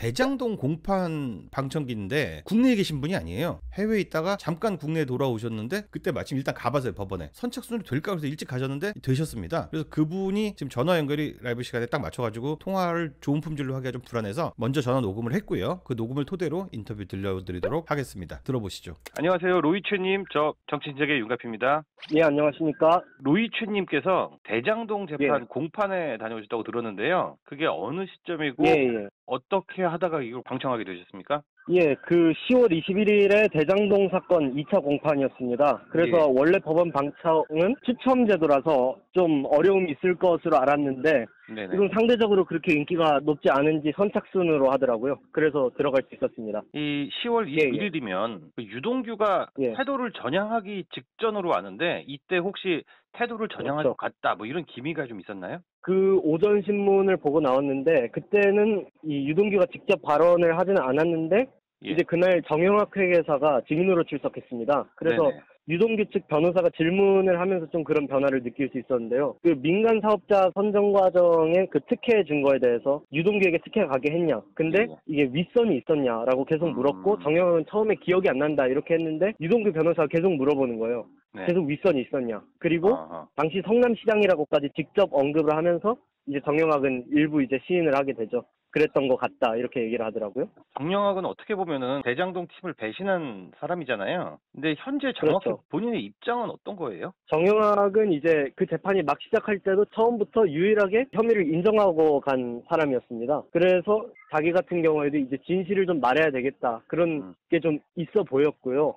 대장동 공판 방청기인데 국내에 계신 분이 아니에요. 해외에 있다가 잠깐 국내에 돌아오셨는데 그때 마침 일단 가봤어요, 법원에. 선착순으로 될까 해서 일찍 가셨는데 되셨습니다. 그래서 그분이 지금 전화 연결이 라이브 시간에 딱 맞춰가지고 통화를 좋은 품질로 하기가 좀 불안해서 먼저 전화 녹음을 했고요. 그 녹음을 토대로 인터뷰 들려드리도록 하겠습니다. 들어보시죠. 안녕하세요. 로이최님, 저 정치인적의 윤갑입니다. 예, 안녕하십니까. 로이최님께서 대장동 재판 예. 공판에 다녀오셨다고 들었는데요. 그게 어느 시점이고 예. 어떻게 하다가 이걸 방청하게 되셨습니까? 예, 그 10월 21일에 대장동 사건 2차 공판이었습니다. 그래서 원래 법원 방청은 추첨 제도라서 좀 어려움이 있을 것으로 알았는데 네네. 지금 상대적으로 그렇게 인기가 높지 않은지 선착순으로 하더라고요. 그래서 들어갈 수 있었습니다. 이 10월 21일이면 유동규가 태도를 전향하기 직전으로 아는데 이때 혹시 태도를 전향할 것 같다 뭐 이런 기미가 좀 있었나요? 그 오전 신문을 보고 나왔는데 그때는 이 유동규가 직접 발언을 하지는 않았는데 이제 그날 정영학 회계사가 증인으로 출석했습니다. 그래서 유동규 측 변호사가 질문을 하면서 좀 그런 변화를 느낄 수 있었는데요. 그 민간 사업자 선정 과정의 그 특혜 증거에 대해서 유동규에게 특혜가 가게 했냐. 근데 이게 윗선이 있었냐라고 계속 물었고 정영학은 처음에 기억이 안 난다 이렇게 했는데 유동규 변호사가 계속 물어보는 거예요. 계속 윗선이 있었냐. 그리고 당시 성남시장이라고까지 직접 언급을 하면서 이제 정영학은 일부 이제 시인을 하게 되죠. 그랬던 것 같다 이렇게 얘기를 하더라고요. 정영학은 어떻게 보면은 대장동 팀을 배신한 사람이잖아요. 근데 현재 정확히 본인의 입장은 어떤 거예요? 정영학은 이제 그 재판이 막 시작할 때도 처음부터 유일하게 혐의를 인정하고 간 사람이었습니다. 그래서 자기 같은 경우에도 이제 진실을 좀 말해야 되겠다 그런 게 좀 있어 보였고요.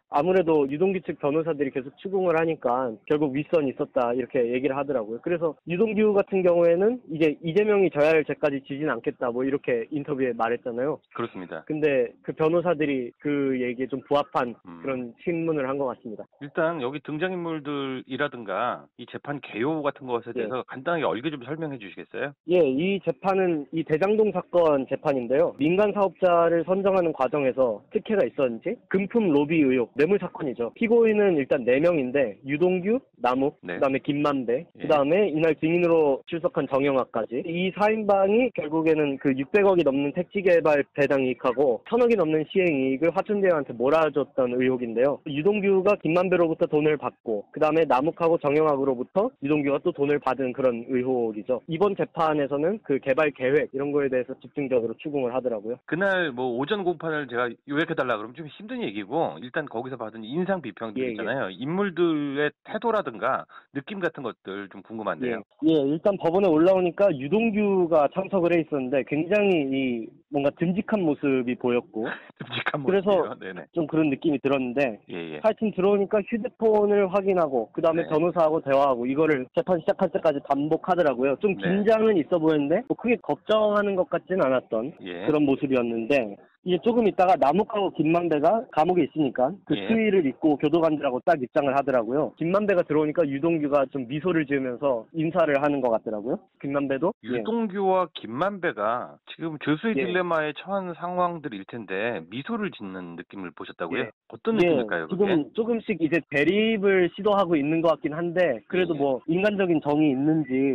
아무래도 유동규 측 변호사들이 계속 추궁을 하니까 결국 윗선이 있었다 이렇게 얘기를 하더라고요. 그래서 유동규 같은 경우에는 이제 이재명이 져야 할 죄까지 지진 않겠다 뭐 이렇게 인터뷰에 말했잖아요. 그렇습니다. 근데 그 변호사들이 그 얘기에 좀 부합한 그런 신문을 한 것 같습니다. 일단 여기 등장인물들이라든가 이 재판 개요 같은 것에 대해서 간단하게 얼개 좀 설명해 주시겠어요? 예, 이 재판은 이 대장동 사건 재판인데요. 민간 사업자를 선정하는 과정에서 특혜가 있었는지 금품 로비 의혹, 뇌물 사건이죠. 피고인은 일단 4명인데 유동규, 남욱, 그다음에 김만배, 그다음에 이날 증인으로 출석한 정영학까지 이 4인방이 결국에는 그 600억이 넘는 택지개발 배당 이익하고 1000억이 넘는 시행이익을 화천대유한테 몰아줬던 의혹인데요. 유동규가 김만배로부터 돈을 받고 그다음에 남욱하고 정영학으로부터 유동규가 또 돈을 받은 그런 의혹이죠. 이번 재판에서는 그 개발 계획 이런 거에 대해서 집중적으로 추궁을 하더라고요. 그날 뭐 오전 공판을 제가 요약해달라 그러면 좀 힘든 얘기고 일단 거기서 받은 인상 비평들 있잖아요. 인물들의 태도라든가 느낌 같은 것들 좀 궁금한데요. 일단 법원에 올라오니까 유동규가 참석을 해 있었는데 굉장히 뭔가 듬직한 모습이 보였고 듬직한 그래서 좀 그런 느낌이 들었는데 하여튼 들어오니까 휴대폰을 확인하고 그 다음에 변호사하고 대화하고 이거를 재판 시작할 때까지 반복하더라고요. 좀 긴장은 있어 보였는데 뭐 크게 걱정하는 것 같지는 않았던 그런 모습이었는데 이제 조금 있다가 남욱하고 김만배가 감옥에 있으니까 그 수의를 입고 교도관들하고 딱 입장을 하더라고요. 김만배가 들어오니까 유동규가 좀 미소를 지으면서 인사를 하는 것 같더라고요. 김만배도 유동규와 김만배가 지금 죄수의 딜레마에 처한 상황들일 텐데 미소를 짓는 느낌을 보셨다고요? 어떤 느낌일까요? 지금 조금씩 이제 대립을 시도하고 있는 것 같긴 한데 그래도 뭐 인간적인 정이 있는지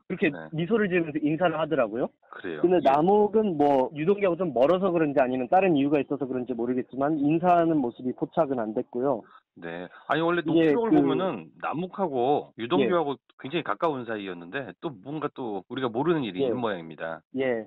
그렇게 미소를 지으면서 인사를 하더라고요. 그래요. 근데 남욱은 뭐 유동규하고 좀 멀어서 그런지 아니면 다른 이유가 있어서 그런지 모르겠지만 인사하는 모습이 포착은 안 됐고요. 아니 원래 녹취록을 보면은 남욱하고 유동규하고 굉장히 가까운 사이였는데 또 뭔가 또 우리가 모르는 일이 있는 모양입니다.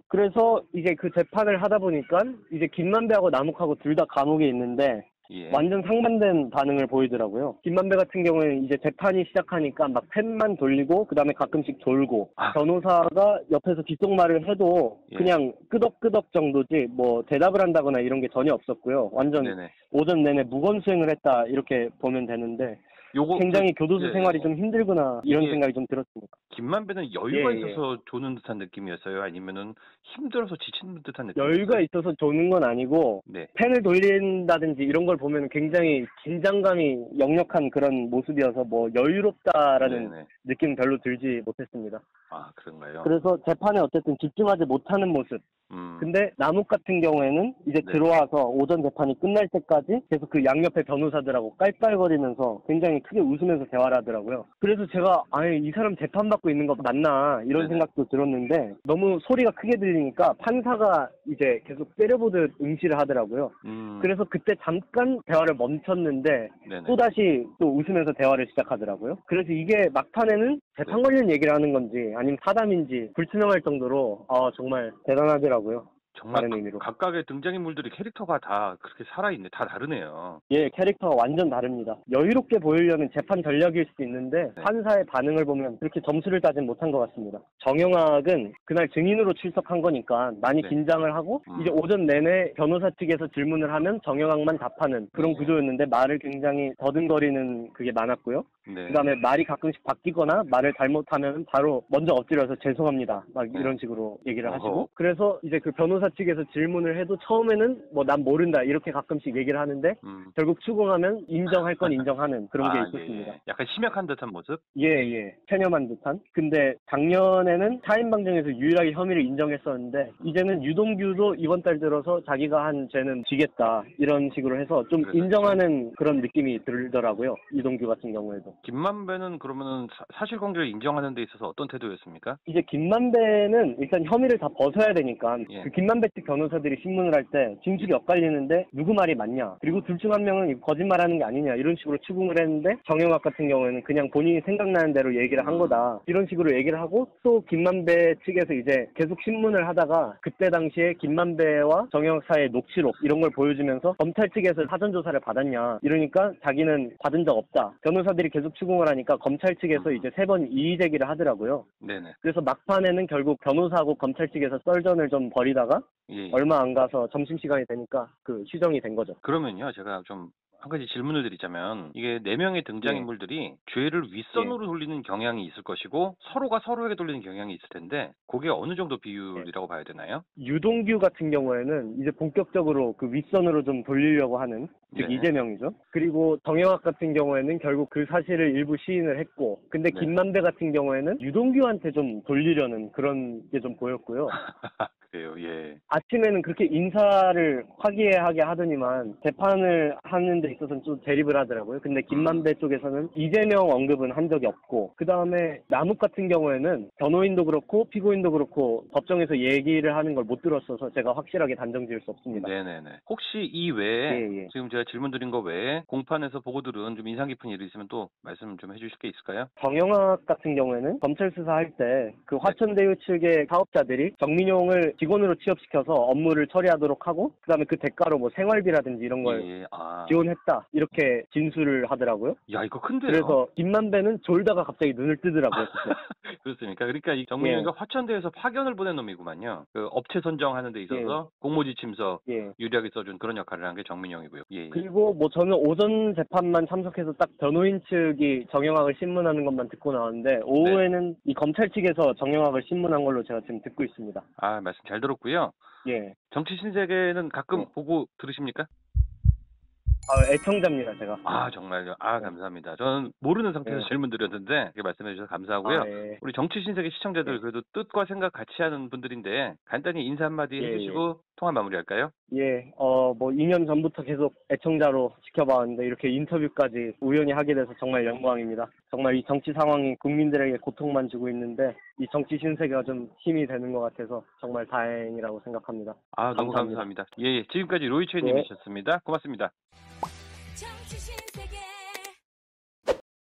그래서 이제 그 재판을 하다 보니까 이제 김만배하고 남욱하고 둘 다 감옥에 있는데 완전 상반된 반응을 보이더라고요. 김만배 같은 경우에는 이제 재판이 시작하니까 막 펜만 돌리고 그다음에 가끔씩 졸고 변호사가 옆에서 귓속말을 해도 그냥 끄덕끄덕 정도지 뭐 대답을 한다거나 이런 게 전혀 없었고요. 완전 오전 내내 무건수행을 했다 이렇게 보면 되는데 굉장히 교도소 생활이 좀 힘들구나 이런 생각이 좀 들었습니다. 김만배는 여유가 있어서 조는 듯한 느낌이었어요? 아니면은 힘들어서 지친 듯한 느낌? 여유가 있어서 조는 건 아니고 펜을 돌린다든지 이런 걸 보면 굉장히 긴장감이 역력한 그런 모습이어서 뭐 여유롭다라는 느낌은 별로 들지 못했습니다. 아, 그런가요? 그래서 재판에 어쨌든 집중하지 못하는 모습. 근데 남욱 같은 경우에는 이제 네. 들어와서 오전 재판이 끝날 때까지 계속 그 양옆에 변호사들하고 깔깔거리면서 굉장히 크게 웃으면서 대화를 하더라고요. 그래서 제가 아예 이 사람 재판받고 있는 거 맞나 이런 네네. 생각도 들었는데 너무 소리가 크게 들리니까 판사가 이제 계속 때려보듯 응시를 하더라고요. 그래서 그때 잠깐 대화를 멈췄는데 네네. 또다시 또 웃으면서 대화를 시작하더라고요. 그래서 이게 막판에는 재판 관련 얘기를 하는 건지 아니면 사담인지 불투명할 정도로 정말 대단하더라고요. 정말 다른 의미로. 각각의 등장인물들이 캐릭터가 다 그렇게 살아있네. 다 다르네요. 예, 캐릭터가 완전 다릅니다. 여유롭게 보이려는 재판 전략일 수도 있는데 네. 판사의 반응을 보면 그렇게 점수를 따진 못한 것 같습니다. 정영학은 그날 증인으로 출석한 거니까 많이 네. 긴장을 하고 이제 오전 내내 변호사 측에서 질문을 하면 정영학만 답하는 그런 네. 구조였는데 말을 굉장히 더듬거리는 그게 많았고요. 네. 그다음에 말이 가끔씩 바뀌거나 말을 잘못하면 바로 먼저 엎드려서 죄송합니다 막 네. 이런 식으로 얘기를 어허. 하시고 그래서 이제 그 변호사 측에서 질문을 해도 처음에는 뭐 난 모른다 이렇게 가끔씩 얘기를 하는데 결국 추궁하면 인정할 건 인정하는 그런 게 있었습니다. 예. 약간 심약한 듯한 모습? 예. 체념한 듯한. 근데 작년에는 사인방정에서 유일하게 혐의를 인정했었는데 이제는 유동규도 이번 달 들어서 자기가 한 죄는 지겠다 이런 식으로 해서 좀 그래서 인정하는 그런 느낌이 들더라고요. 유동규 같은 경우에도. 김만배는 그러면은 사실관계를 인정하는 데 있어서 어떤 태도였습니까? 이제 김만배는 일단 혐의를 다 벗어야 되니까 예. 그 김만배 측 변호사들이 신문을 할 때 진술이 엇갈리는데 누구 말이 맞냐 그리고 둘 중 한 명은 거짓말하는 게 아니냐 이런 식으로 추궁을 했는데 정영학 같은 경우에는 그냥 본인이 생각나는 대로 얘기를 한 거다 이런 식으로 얘기를 하고 또 김만배 측에서 이제 계속 신문을 하다가 그때 당시에 김만배와 정영학 사이의 녹취록 이런 걸 보여주면서 검찰 측에서 사전 조사를 받았냐 이러니까 자기는 받은 적 없다 변호사들이 계속 추궁을 하니까 검찰 측에서 이제 3번 이의 제기를 하더라고요. 네네. 그래서 막판에는 결국 변호사하고 검찰 측에서 썰전을 좀 벌이다가 예. 얼마 안 가서 점심시간이 되니까 그 휴정이 된 거죠. 그러면요, 제가 좀 한 가지 질문을 드리자면 이게 4명의 등장인물들이 죄를 윗선으로 돌리는 경향이 있을 것이고 서로가 서로에게 돌리는 경향이 있을 텐데 그게 어느 정도 비율이라고 봐야 되나요? 유동규 같은 경우에는 이제 본격적으로 그 윗선으로 좀 돌리려고 하는 즉 네. 이재명이죠. 그리고 정영학 같은 경우에는 결국 그 사실을 일부 시인을 했고 근데 네. 김만배 같은 경우에는 유동규한테 좀 돌리려는 그런 게 좀 보였고요. 그래요. 예. 아침에는 그렇게 인사를 화기애애하게 하더니만 재판을 하는 데 있어서는 좀 대립을 하더라고요. 근데 김만배 쪽에서는 이재명 언급은 한 적이 없고 그 다음에 남욱 같은 경우에는 변호인도 그렇고 피고인도 그렇고 법정에서 얘기를 하는 걸 못 들었어서 제가 확실하게 단정 지을 수 없습니다. 네네네. 혹시 이 외에 예. 지금 제가 질문 드린 거 외에 공판에서 보고들은 좀 인상 깊은 일이 있으면 또 말씀 좀 해주실 게 있을까요? 정영학 같은 경우에는 검찰 수사할 때 그 화천대유 측의 사업자들이 정민용을 직원으로 취업시켜서 업무를 처리하도록 하고 그다음에 그 대가로 뭐 생활비라든지 이런 걸 지원했다 이렇게 진술을 하더라고요. 야, 이거 큰데요. 그래서 김만배는 졸다가 갑자기 눈을 뜨더라고요. 그렇습니까? 그러니까 이 정민용이가 화천대유에서 파견을 보낸 놈이구만요. 그 업체 선정하는 데 있어서 공모지침서 유리하게 써준 그런 역할을 한 게 정민용이고요. 예. 그리고 뭐 저는 오전 재판만 참석해서 딱 변호인 측이 정영학을 신문하는 것만 듣고 나왔는데 오후에는 이 검찰 측에서 정영학을 신문한 걸로 제가 지금 듣고 있습니다. 아, 말씀 잘 들었고요. 예. 정치 신세계는 가끔 보고 들으십니까? 애청자입니다, 제가. 아, 정말요? 아, 감사합니다. 저는 모르는 상태에서 질문 드렸는데 이렇게 말씀해 주셔서 감사하고요. 우리 정치 신세계 시청자들 그래도 뜻과 생각 같이 하는 분들인데 간단히 인사 한마디 해주시고 통화 마무리할까요? 예, 뭐 2년 전부터 계속 애청자로 지켜봐왔는데 이렇게 인터뷰까지 우연히 하게 돼서 정말 영광입니다. 정말 이 정치 상황이 국민들에게 고통만 주고 있는데 이 정치 신세계가 좀 힘이 되는 것 같아서 정말 다행이라고 생각합니다. 아, 너무 감사합니다. 예. 지금까지 로이최 님이셨습니다. 고맙습니다.